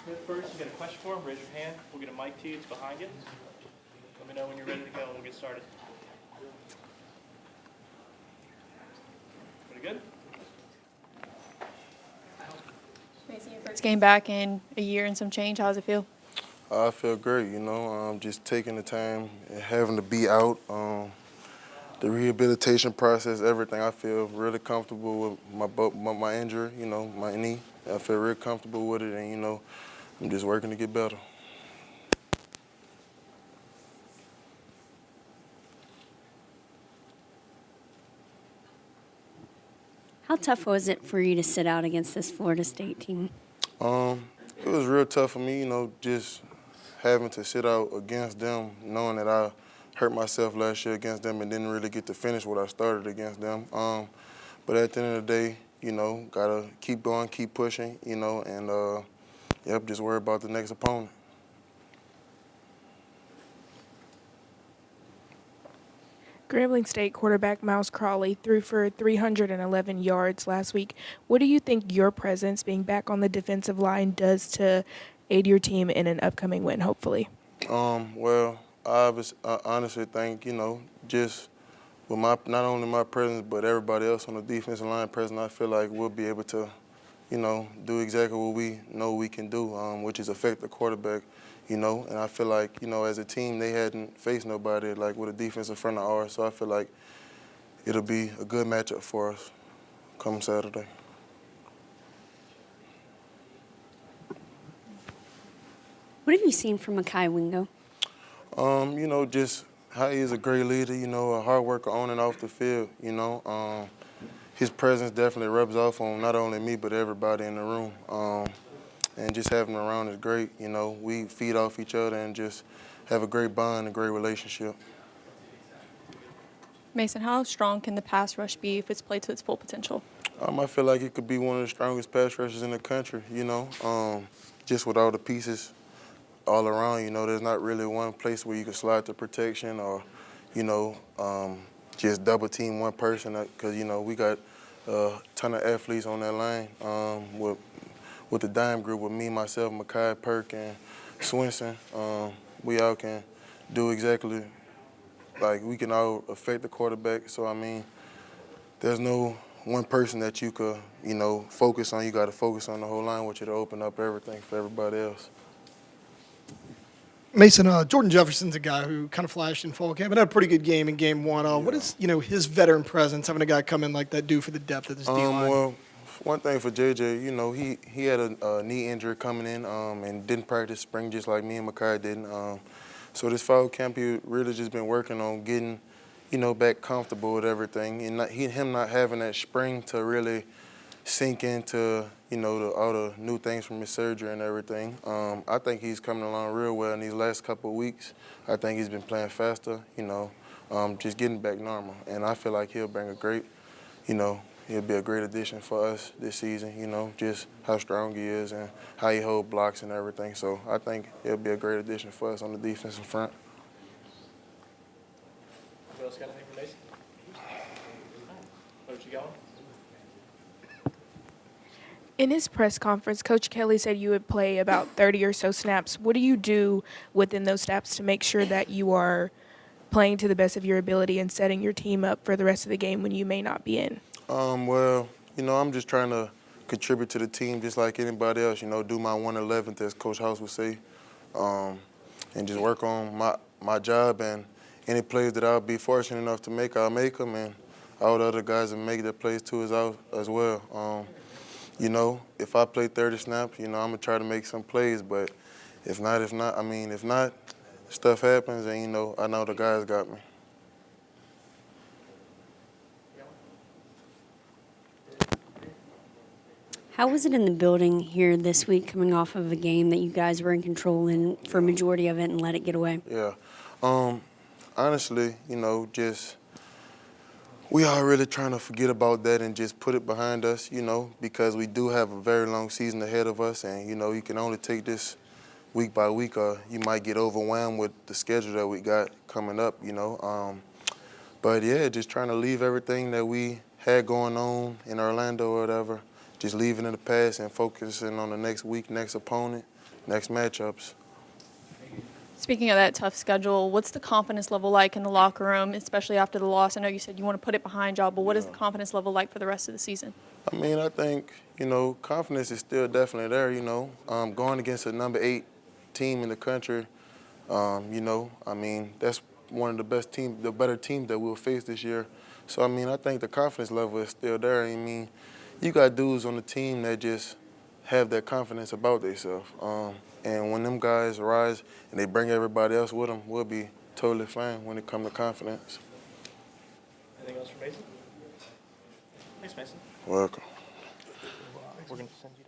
Smith first. You got a question for him? Raise your hand. We'll get a mic to you. It's behind you. Let me know when you're ready to go and we'll get started. Pretty good? Maason, your first game back in a year and some change. How does it feel? I feel great, just taking the time and having to be out, the rehabilitation process, everything. I feel really comfortable with my injury, my knee. I feel really comfortable with it, and, I'm just working to get better. How tough was it for you to sit out against this Florida State team? It was real tough for me, just having to sit out against them, knowing that I hurt myself last year against them and didn't really get to finish what I started against them. But at the end of the day, gotta keep going, keep pushing, and just worry about the next opponent. Grambling State quarterback Mouse Crawley threw for 311 yards last week. What do you think your presence, being back on the defensive line, does to aid your team in an upcoming win, hopefully? I honestly think, just with not only my presence but everybody else on the defensive line present, I feel like we'll be able to, do exactly what we know we can do, which is affect the quarterback. And I feel like, as a team, they hadn't faced nobody like with a defensive front of ours, so I feel like it'll be a good matchup for us come Saturday. What have you seen from Mekhi Wingo? Just how he is a great leader, a hard worker on and off the field, his presence definitely rubs off on not only me but everybody in the room. And just having him around is great. We feed off each other and just have a great bond, a great relationship. Maason, how strong can the pass rush be if it's played to its full potential? I feel like it could be one of the strongest pass rushers in the country, just with all the pieces all around, there's not really one place where you can slide to protection or, just double team one person because, we got a ton of athletes on that line with the dime group with me, myself, Mekhi, Perk, and Swinson. We all can do exactly, we can all affect the quarterback. So, there's no one person that you could, focus on. You got to focus on the whole line, which will open up everything for everybody else. Maason, Jordan Jefferson's a guy who kind of flashed in fall camp and had a pretty good game in game one. What is, his veteran presence, having a guy come in like that do for the depth of this D-line? Well, one thing for JJ, he had a knee injury coming in and didn't practice spring just like me and Mekhi didn't. So this fall camp, he really just been working on getting, back comfortable with everything. And him not having that spring to really sink into, all the new things from his surgery and everything. I think he's coming along real well in these last couple of weeks. I think he's been playing faster, just getting back normal. And I feel like he'll bring a great, he'll be a great addition for us this season, just how strong he is and how he holds blocks and everything. So I think he'll be a great addition for us on the defensive front. Who else got anything for Maason? Coach, you going? In his press conference, Coach Kelly said you would play about 30 or so snaps. What do you do within those snaps to make sure that you are playing to the best of your ability and setting your team up for the rest of the game when you may not be in? I'm just trying to contribute to the team just like anybody else, do my 1/11th, as Coach House would say, and just work on my job, and any plays that I'll be fortunate enough to make, I'll make them, and all the other guys that make their plays too as well. If I play 30 snaps, I'm going to try to make some plays, but if not, stuff happens, and, I know the guys got me. How was it in the building here this week coming off of a game that you guys were in control in for a majority of it and let it get away? Yeah. Honestly, just we are really trying to forget about that and just put it behind us, because we do have a very long season ahead of us, and, you can only take this week by week or you might get overwhelmed with the schedule that we got coming up, But, yeah, just trying to leave everything that we had going on in Orlando or whatever just leave it in the past and focusing on the next week, next opponent, next matchups. Speaking of that tough schedule, what's the confidence level like in the locker room, especially after the loss? I know you said you want to put it behind y'all, but what is the confidence level like for the rest of the season? I mean, I think, confidence is still definitely there, Going against a number 8 team in the country, that's one of the best teams, the better teams that we'll face this year. So, I think the confidence level is still there. You got dudes on the team that just have that confidence about themselves. And when them guys rise and they bring everybody else with them, we'll be totally fine when it comes to confidence. Anything else for Maason? Thanks, Maason. Welcome. We're going to send you.